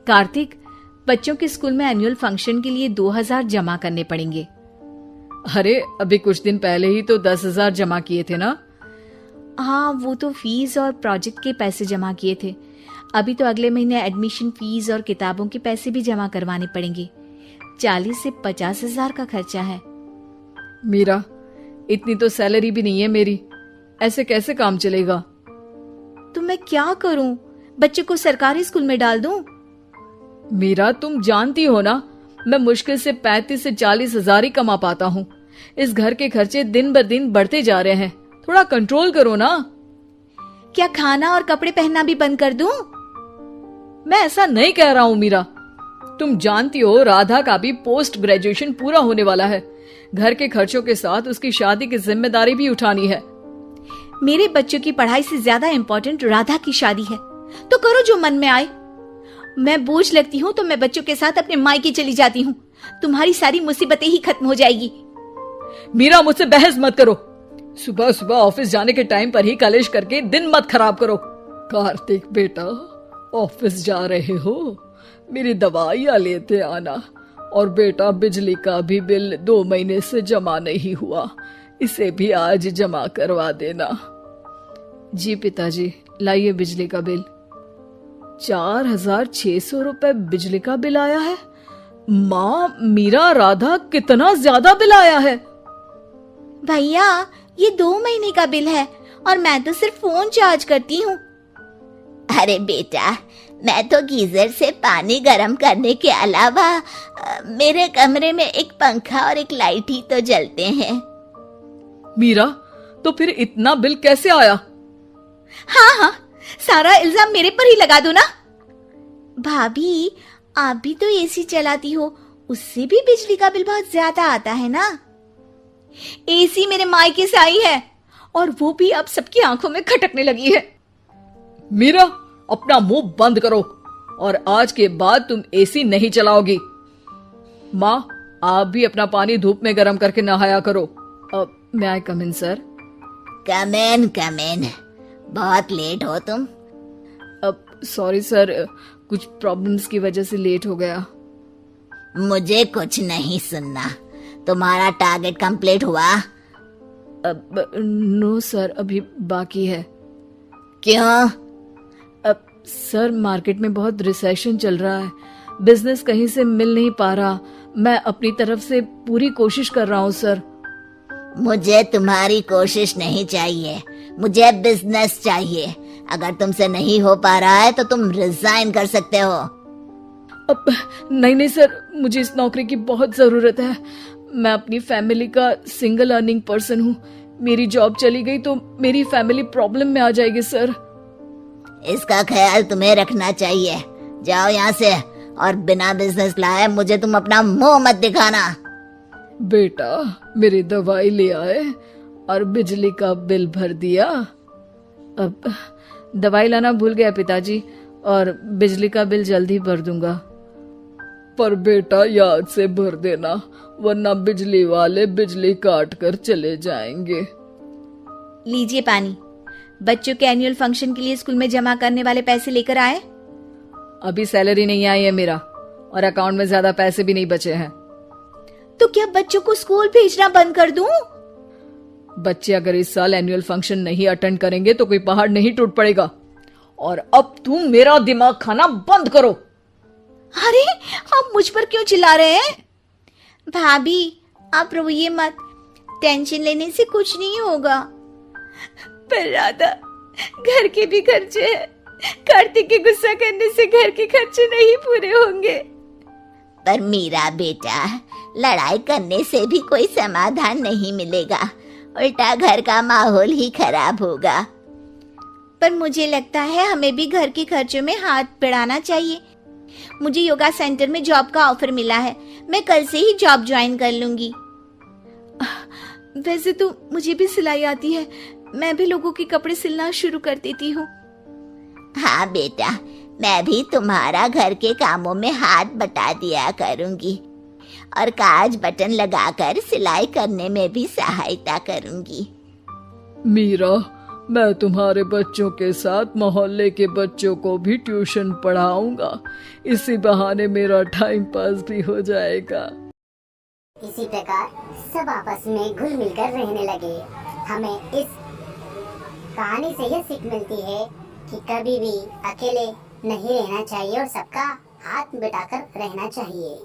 कार्तिक, बच्चों के स्कूल में एनुअल फंक्शन के लिए 2000 जमा करने पड़ेंगे। अरे अभी कुछ दिन पहले ही तो 10,000 जमा किए थे ना। हाँ, वो तो फीस और प्रोजेक्ट के पैसे जमा किए थे। अभी तो अगले महीने एडमिशन फीस और किताबों के पैसे भी जमा करवाने पड़ेंगे। 40 से 50 हजार का खर्चा है। मीरा, इतनी तो सैलरी भी नहीं है मेरी, ऐसे कैसे काम चलेगा? तो मैं क्या करूं? बच्चे को सरकारी स्कूल में डाल दूं? मीरा, तुम जानती हो ना, मैं मुश्किल से 35 से 40 हजार ही कमा पाता हूँ। इस घर के खर्चे दिन ब दिन बढ़ते जा रहे हैं, थोड़ा कंट्रोल करो ना। क्या खाना और कपड़े पहनना भी बंद कर दूं? मैं ऐसा नहीं कह रहा हूँ मीरा। तुम जानती हो राधा का भी पोस्ट ग्रेजुएशन पूरा होने वाला है। घर के खर्चों के साथ उसकी शादी की जिम्मेदारी भी उठानी है। मेरे बच्चों की पढ़ाई से ज्यादा इम्पोर्टेंट राधा की शादी है, तो करो जो मन में आए। मैं बोझ लगती हूँ तो मैं बच्चों के साथ अपने मायके चली जाती हूँ। तुम्हारी सारी मुसीबतें ही खत्म हो जाएगी। मीरा, मुझसे बहस मत करो। सुबह सुबह ऑफिस जाने के टाइम पर ही कलेश करके दिन मत खराब करो। कार्तिक बेटा, ऑफिस जा रहे हो, मेरी दवाइयाँ लेते आना। और बेटा, बिजली का भी बिल 2 महीने से जमा नहीं हुआ, इसे भी आज जमा करवा देना। जी पिताजी, लाइए बिजली का बिल। 4,600 रुपए बिजली का बिल आया है। माँ, मीरा, राधा, कितना ज्यादा बिल आया है। भैया, ये 2 महीने का बिल है और मैं तो सिर्फ फोन चार्ज करती हूँ। अरे बेटा, मैं तो गीजर से पानी गर्म करने के अलावा मेरे कमरे में एक पंखा और एक लाइट ही तो जलते हैं। मीरा, तो फिर इतना बिल कैसे आया? हाँ, सारा इल्जाम मेरे पर ही लगा दो ना। भाभी, आप भी तो एसी चलाती हो, उससे भी बिजली का बिल बहुत ज्यादा आता है ना। एसी मेरे मायके से आई है और वो भी अब सबकी आंखों में खटकने लगी है। मीरा, अपना मुंह बंद करो और आज के बाद तुम एसी नहीं चलाओगी। माँ, आप भी अपना पानी धूप में गर्म करके नहाया करो। मैं आई कम इन सर? कम इन। बहुत लेट हो तुम। अब सॉरी सर, कुछ प्रॉब्लम्स की वजह से लेट हो गया। मुझे कुछ नहीं सुनना। तुम्हारा टारगेट कंप्लीट हुआ? नो सर, अभी बाकी है। क्यों? अब सर, मार्केट में बहुत रिसेशन चल रहा है, बिजनेस कहीं से मिल नहीं पा रहा। मैं अपनी तरफ से पूरी कोशिश कर रहा हूँ सर। मुझे तुम्हारी कोशिश नहीं चाहिए, मुझे बिजनेस चाहिए। अगर तुमसे नहीं हो पा रहा है तो तुम रिजाइन कर सकते हो। अब नहीं सर, मुझे इस नौकरी की बहुत जरूरत है। मैं अपनी फैमिली का सिंगल अर्निंग पर्सन हूँ। मेरी जॉब चली गई तो मेरी फैमिली प्रॉब्लम में आ जाएगी सर। इसका ख्याल तुम्हें रखना चाहिए। जाओ यहाँ से, और बिना बिजनेस लाए मुझे तुम अपना मुंह मत दिखाना। बेटा, मेरी दवाई ले आए और बिजली का बिल भर दिया। अब दवाई लाना भूल गया पिताजी, और बिजली का बिल जल्दी भर दूंगा। पर बेटा, याद से भर देना, वरना बिजली वाले बिजली काट कर चले जाएंगे। लीजिए पानी। बच्चों के एनुअल फंक्शन के लिए स्कूल में जमा करने वाले पैसे लेकर आए? अभी सैलरी नहीं आई है मेरा, और अकाउंट में ज्यादा पैसे भी नहीं बचे हैं। तो क्या बच्चों को स्कूल भेजना बंद कर दूं? बच्चे अगर इस साल एनुअल फंक्शन नहीं अटेंड करेंगे तो कोई पहाड़ नहीं टूट पड़ेगा। और अब तुम मेरा दिमाग खाना बंद करो। अरे, आप मुझ पर क्यों चिल्ला रहे हैं? भाभी, आप रोइए मत, टेंशन लेने से कुछ नहीं होगा। पर राधा, घर के भी खर्चे हैं। कार्तिक के गुस्सा करने से घर के खर्चे नहीं पूरे होंगे। पर मीरा बेटा, लड़ाई करने से भी कोई समाधान नहीं मिलेगा, उल्टा घर का माहौल ही खराब होगा। पर मुझे लगता है हमें भी घर के खर्चों में हाथ बढ़ाना चाहिए। मुझे योगा सेंटर में जॉब का ऑफर मिला है, मैं कल से ही जॉब ज्वाइन कर लूंगी। वैसे तो मुझे भी सिलाई आती है, मैं भी लोगों के कपड़े सिलना शुरू कर देती हूँ। हाँ बेटा, मैं भी तुम्हारा घर के कामों में हाथ बटा दिया करूंगी और काज बटन लगाकर सिलाई करने में भी सहायता करूंगी। मीरा, मैं तुम्हारे बच्चों के साथ मोहल्ले के बच्चों को भी ट्यूशन पढ़ाऊंगा। इसी बहाने मेरा टाइम पास भी हो जाएगा। इसी प्रकार सब आपस में घुल मिलकर रहने लगे। हमें इस कहानी से यह सीख मिलती है कि कभी भी अकेले नहीं रहना चाहिए और सबका हाथ बटाकर रहना चाहिए।